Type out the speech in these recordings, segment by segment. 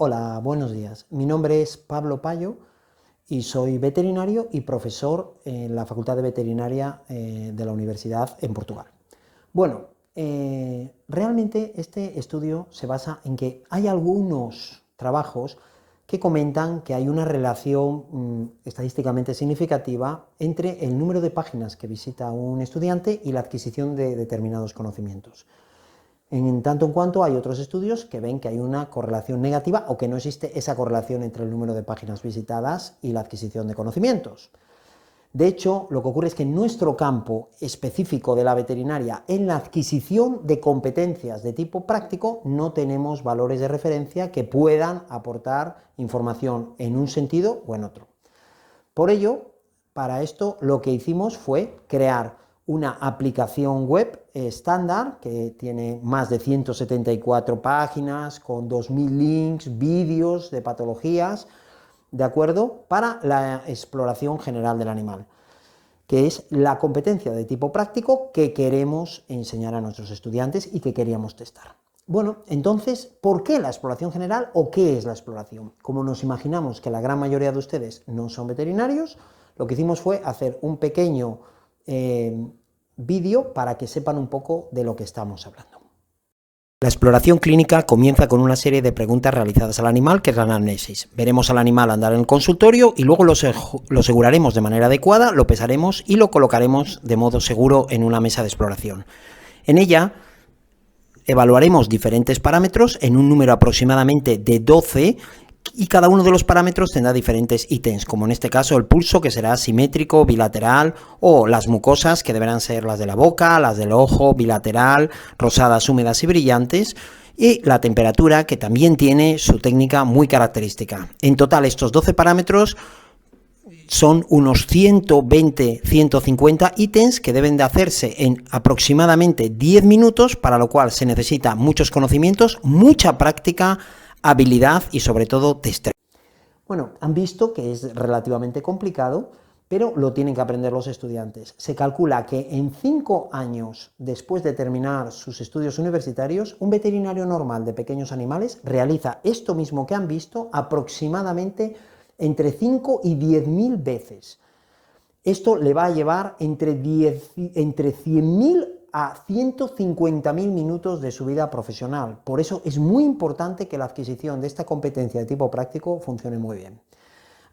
Hola, buenos días. Mi nombre es Pablo Payo y soy veterinario y profesor en la Facultad de Veterinaria de la Universidad en Portugal. Bueno, realmente este estudio se basa en que hay algunos trabajos que comentan que hay una relación estadísticamente significativa entre el número de páginas que visita un estudiante y la adquisición de determinados conocimientos. En tanto en cuanto hay otros estudios que ven que hay una correlación negativa o que no existe esa correlación entre el número de páginas visitadas y la adquisición de conocimientos. De hecho, lo que ocurre es que en nuestro campo específico de la veterinaria, en la adquisición de competencias de tipo práctico, no tenemos valores de referencia que puedan aportar información en un sentido o en otro. Por ello, para esto lo que hicimos fue crear una aplicación web estándar que tiene más de 174 páginas, con 2000 links, vídeos de patologías, ¿de acuerdo? Para la exploración general del animal, que es la competencia de tipo práctico que queremos enseñar a nuestros estudiantes y que queríamos testar. Bueno, entonces, ¿por qué la exploración general o qué es la exploración? Como nos imaginamos que la gran mayoría de ustedes no son veterinarios, lo que hicimos fue hacer un pequeño vídeo para que sepan un poco de lo que estamos hablando. La exploración clínica comienza con una serie de preguntas realizadas al animal, que es la anamnesis. Veremos al animal andar en el consultorio y luego lo aseguraremos de manera adecuada, lo pesaremos y lo colocaremos de modo seguro en una mesa de exploración. En ella evaluaremos diferentes parámetros en un número aproximadamente de 12 y cada uno de los parámetros tendrá diferentes ítems, como en este caso el pulso, que será simétrico, bilateral, o las mucosas, que deberán ser las de la boca, las del ojo, bilateral, rosadas, húmedas y brillantes, y la temperatura, que también tiene su técnica muy característica. En total, estos 12 parámetros son unos 120-150 ítems que deben de hacerse en aproximadamente 10 minutos, para lo cual se necesita muchos conocimientos, mucha práctica, habilidad y sobre todo destreza. Bueno, han visto que es relativamente complicado, pero lo tienen que aprender los estudiantes. Se calcula que en 5 años después de terminar sus estudios universitarios, un veterinario normal de pequeños animales realiza esto mismo que han visto aproximadamente entre 5 y 10.000 veces. Esto le va a llevar entre 100.000 a 150.000 minutos de su vida profesional. Por eso es muy importante que la adquisición de esta competencia de tipo práctico funcione muy bien.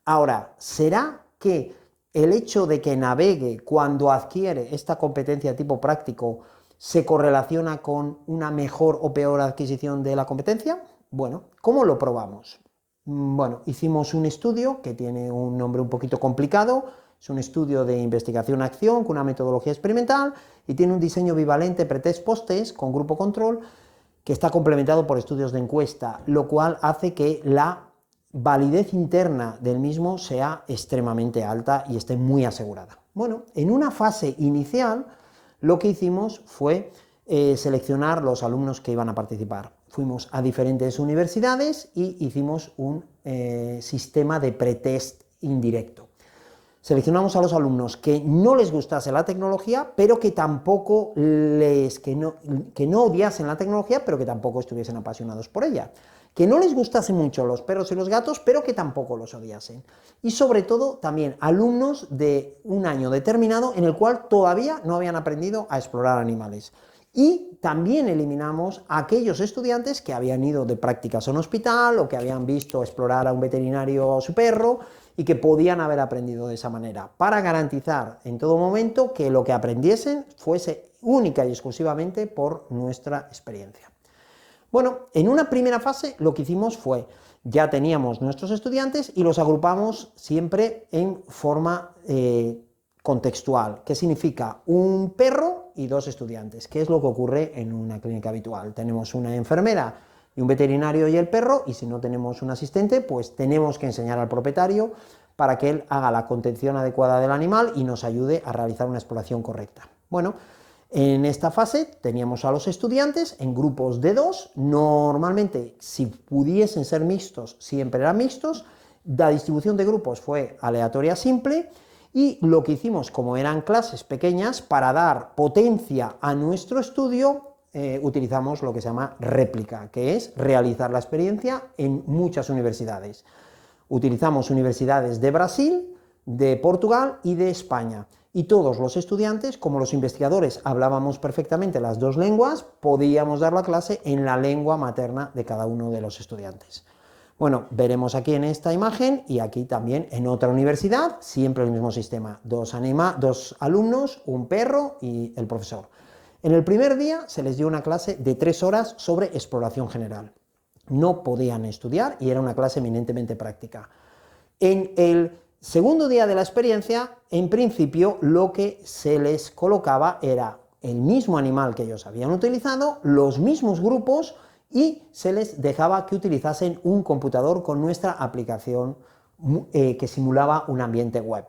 Ahora, ¿será que el hecho de que navegue cuando adquiere esta competencia de tipo práctico se correlaciona con una mejor o peor adquisición de la competencia? Bueno, ¿cómo lo probamos? Bueno, hicimos un estudio que tiene un nombre un poquito complicado. Es un estudio de investigación-acción con una metodología experimental y tiene un diseño bivalente pretest post-test con grupo control que está complementado por estudios de encuesta, lo cual hace que la validez interna del mismo sea extremadamente alta y esté muy asegurada. Bueno, en una fase inicial lo que hicimos fue seleccionar los alumnos que iban a participar. Fuimos a diferentes universidades y hicimos un sistema de pretest indirecto. Seleccionamos a los alumnos que no les gustase la tecnología, pero que tampoco que no odiasen la tecnología, pero que tampoco estuviesen apasionados por ella. Que no les gustasen mucho los perros y los gatos, pero que tampoco los odiasen. Y sobre todo, también alumnos de un año determinado en el cual todavía no habían aprendido a explorar animales. Y también eliminamos a aquellos estudiantes que habían ido de prácticas a un hospital o que habían visto explorar a un veterinario a su perro y que podían haber aprendido de esa manera, para garantizar en todo momento que lo que aprendiesen fuese única y exclusivamente por nuestra experiencia. Bueno, en una primera fase lo que hicimos fue, ya teníamos nuestros estudiantes y los agrupamos siempre en forma contextual. ¿Qué significa? Un perro y 2 estudiantes, que es lo que ocurre en una clínica habitual. Tenemos una enfermera y un veterinario y el perro, y si no tenemos un asistente, pues tenemos que enseñar al propietario para que él haga la contención adecuada del animal y nos ayude a realizar una exploración correcta. Bueno, en esta fase teníamos a los estudiantes en grupos de 2, normalmente si pudiesen ser mixtos, siempre eran mixtos, la distribución de grupos fue aleatoria simple, y lo que hicimos, como eran clases pequeñas, para dar potencia a nuestro estudio, utilizamos lo que se llama réplica, que es realizar la experiencia en muchas universidades. Utilizamos universidades de Brasil, de Portugal y de España. Y todos los estudiantes, como los investigadores hablábamos perfectamente las dos lenguas, podíamos dar la clase en la lengua materna de cada uno de los estudiantes. Bueno, veremos aquí en esta imagen y aquí también en otra universidad, siempre el mismo sistema, dos alumnos, un perro y el profesor. En el primer día se les dio una clase de 3 horas sobre exploración general. No podían estudiar y era una clase eminentemente práctica. En el segundo día de la experiencia, en principio, lo que se les colocaba era el mismo animal que ellos habían utilizado, los mismos grupos, y se les dejaba que utilizasen un computador con nuestra aplicación que simulaba un ambiente web.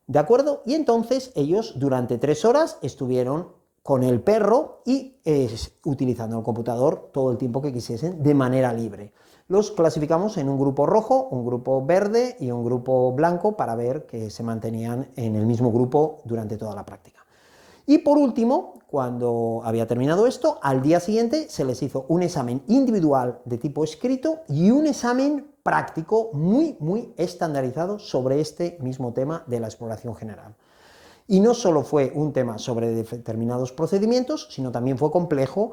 ¿De acuerdo? Y entonces ellos durante 3 horas estuvieron con el perro y utilizando el computador todo el tiempo que quisiesen de manera libre. Los clasificamos en un grupo rojo, un grupo verde y un grupo blanco para ver que se mantenían en el mismo grupo durante toda la práctica. Y por último, cuando había terminado esto, al día siguiente se les hizo un examen individual de tipo escrito y un examen práctico muy estandarizado sobre este mismo tema de la exploración general. Y no solo fue un tema sobre determinados procedimientos, sino también fue complejo,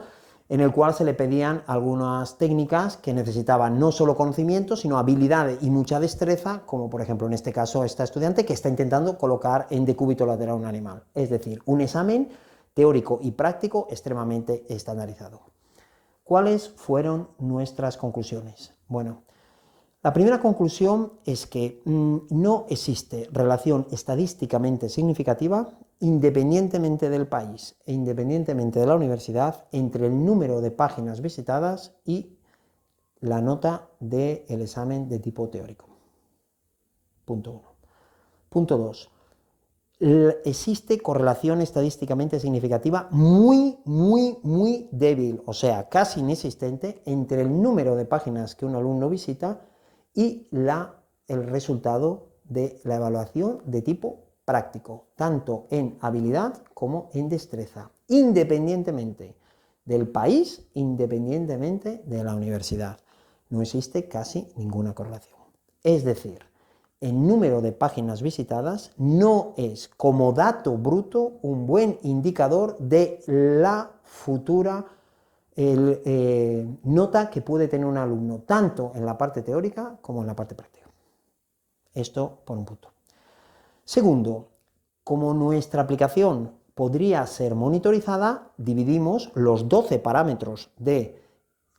en el cual se le pedían algunas técnicas que necesitaban no solo conocimiento, sino habilidad y mucha destreza, como por ejemplo en este caso esta estudiante que está intentando colocar en decúbito lateral un animal. Es decir, un examen teórico y práctico extremadamente estandarizado. ¿Cuáles fueron nuestras conclusiones? Bueno, la primera conclusión es que no existe relación estadísticamente significativa, independientemente del país e independientemente de la universidad, entre el número de páginas visitadas y la nota del examen de tipo teórico. Punto 1. Punto 2. Existe correlación estadísticamente significativa muy débil, o sea, casi inexistente, entre el número de páginas que un alumno visita y el resultado de la evaluación de tipo práctico, tanto en habilidad como en destreza, independientemente del país, independientemente de la universidad. No existe casi ninguna correlación. Es decir, el número de páginas visitadas no es, como dato bruto, un buen indicador de la futura nota que puede tener un alumno, tanto en la parte teórica como en la parte práctica. Esto por un punto. Segundo, como nuestra aplicación podría ser monitorizada, dividimos los 12 parámetros de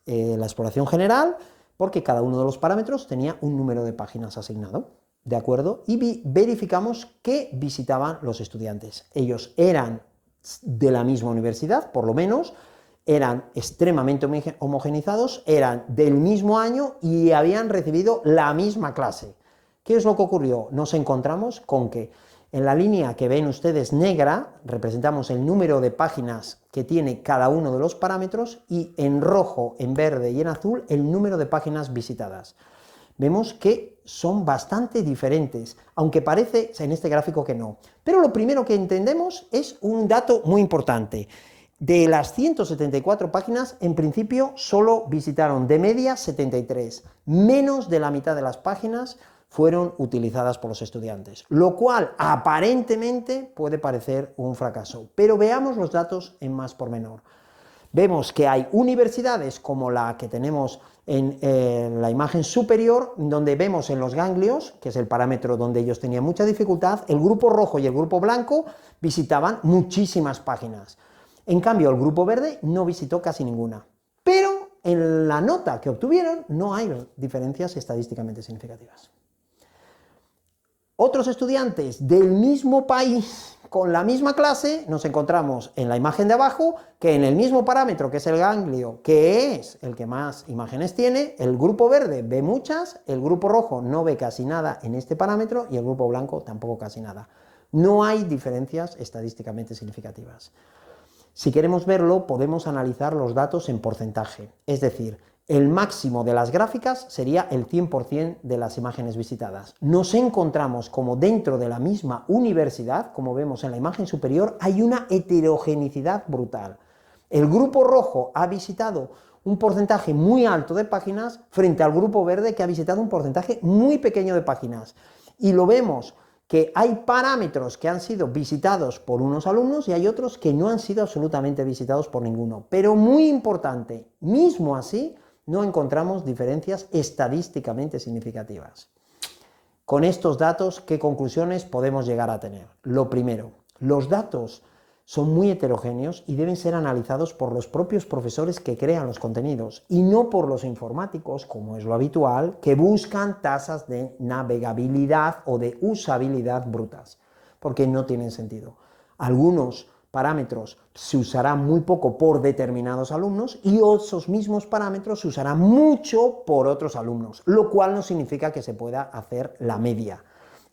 la exploración general, porque cada uno de los parámetros tenía un número de páginas asignado, ¿de acuerdo? Y verificamos qué visitaban los estudiantes. Ellos eran de la misma universidad, por lo menos, eran extremadamente homogenizados, eran del mismo año y habían recibido la misma clase. ¿Qué es lo que ocurrió? Nos encontramos con que en la línea que ven ustedes negra representamos el número de páginas que tiene cada uno de los parámetros y en rojo, en verde y en azul el número de páginas visitadas. Vemos que son bastante diferentes, aunque parece en este gráfico que no. Pero lo primero que entendemos es un dato muy importante. De las 174 páginas, en principio solo visitaron de media 73, menos de la mitad de las páginas fueron utilizadas por los estudiantes, lo cual aparentemente puede parecer un fracaso, pero veamos los datos en más pormenor. Vemos que hay universidades como la que tenemos en la imagen superior, donde vemos en los ganglios, que es el parámetro donde ellos tenían mucha dificultad, el grupo rojo y el grupo blanco visitaban muchísimas páginas. En cambio, el grupo verde no visitó casi ninguna, pero en la nota que obtuvieron no hay diferencias estadísticamente significativas. Otros estudiantes del mismo país con la misma clase nos encontramos en la imagen de abajo que en el mismo parámetro, que es el ganglio, que es el que más imágenes tiene, el grupo verde ve muchas, el grupo rojo no ve casi nada en este parámetro y el grupo blanco tampoco casi nada. No hay diferencias estadísticamente significativas. Si queremos verlo, podemos analizar los datos en porcentaje, es decir, el máximo de las gráficas sería el 100% de las imágenes visitadas. Nos encontramos como dentro de la misma universidad, como vemos en la imagen superior, hay una heterogeneidad brutal. El grupo rojo ha visitado un porcentaje muy alto de páginas frente al grupo verde que ha visitado un porcentaje muy pequeño de páginas. Y lo vemos que hay parámetros que han sido visitados por unos alumnos y hay otros que no han sido absolutamente visitados por ninguno. Pero muy importante, mismo así, no encontramos diferencias estadísticamente significativas. Con estos datos, ¿qué conclusiones podemos llegar a tener? Lo primero, los datos son muy heterogéneos y deben ser analizados por los propios profesores que crean los contenidos y no por los informáticos, como es lo habitual, que buscan tasas de navegabilidad o de usabilidad brutas, porque no tienen sentido. Algunos parámetros se usarán muy poco por determinados alumnos y esos mismos parámetros se usarán mucho por otros alumnos, lo cual no significa que se pueda hacer la media.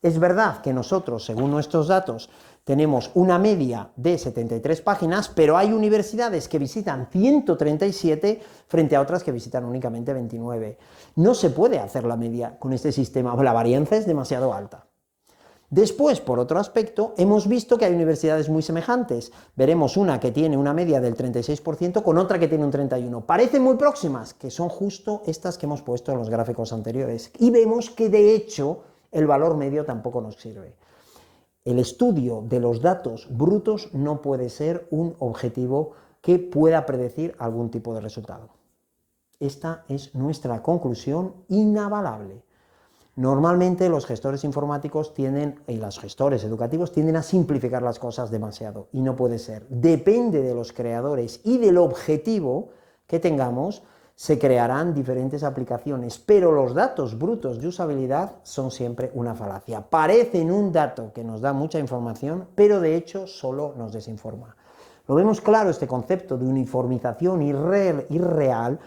Es verdad que nosotros, según nuestros datos, tenemos una media de 73 páginas, pero hay universidades que visitan 137 frente a otras que visitan únicamente 29. No se puede hacer la media con este sistema, la varianza es demasiado alta. Después, por otro aspecto, hemos visto que hay universidades muy semejantes. Veremos una que tiene una media del 36% con otra que tiene un 31%. Parecen muy próximas, que son justo estas que hemos puesto en los gráficos anteriores. Y vemos que, de hecho, el valor medio tampoco nos sirve. El estudio de los datos brutos no puede ser un objetivo que pueda predecir algún tipo de resultado. Esta es nuestra conclusión inavalable. Normalmente los gestores informáticos y los gestores educativos tienden a simplificar las cosas demasiado, y no puede ser. Depende de los creadores y del objetivo que tengamos, se crearán diferentes aplicaciones, pero los datos brutos de usabilidad son siempre una falacia. Parecen un dato que nos da mucha información, pero de hecho solo nos desinforma. Lo vemos claro este concepto de uniformización irreal,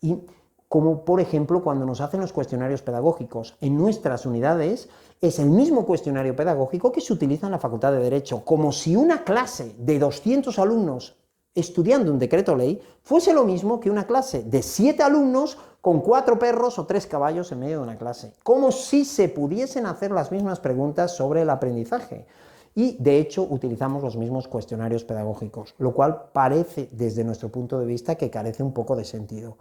y como por ejemplo cuando nos hacen los cuestionarios pedagógicos. En nuestras unidades es el mismo cuestionario pedagógico que se utiliza en la Facultad de Derecho, como si una clase de 200 alumnos estudiando un decreto ley fuese lo mismo que una clase de 7 alumnos con 4 perros o 3 caballos en medio de una clase, como si se pudiesen hacer las mismas preguntas sobre el aprendizaje. Y de hecho utilizamos los mismos cuestionarios pedagógicos, lo cual parece desde nuestro punto de vista que carece un poco de sentido.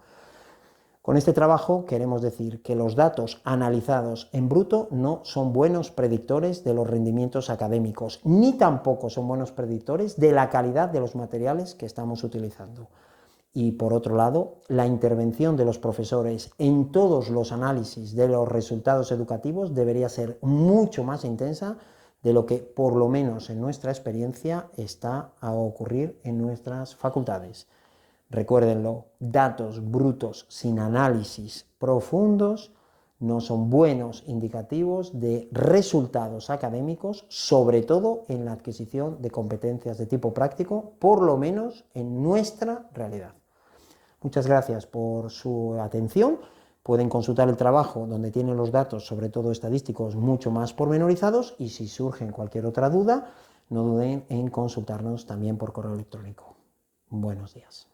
Con este trabajo queremos decir que los datos analizados en bruto no son buenos predictores de los rendimientos académicos, ni tampoco son buenos predictores de la calidad de los materiales que estamos utilizando. Y por otro lado, la intervención de los profesores en todos los análisis de los resultados educativos debería ser mucho más intensa de lo que, por lo menos en nuestra experiencia, está a ocurrir en nuestras facultades. Recuérdenlo, datos brutos sin análisis profundos no son buenos indicativos de resultados académicos, sobre todo en la adquisición de competencias de tipo práctico, por lo menos en nuestra realidad. Muchas gracias por su atención. Pueden consultar el trabajo donde tienen los datos, sobre todo estadísticos, mucho más pormenorizados, y si surge cualquier otra duda, no duden en consultarnos también por correo electrónico. Buenos días.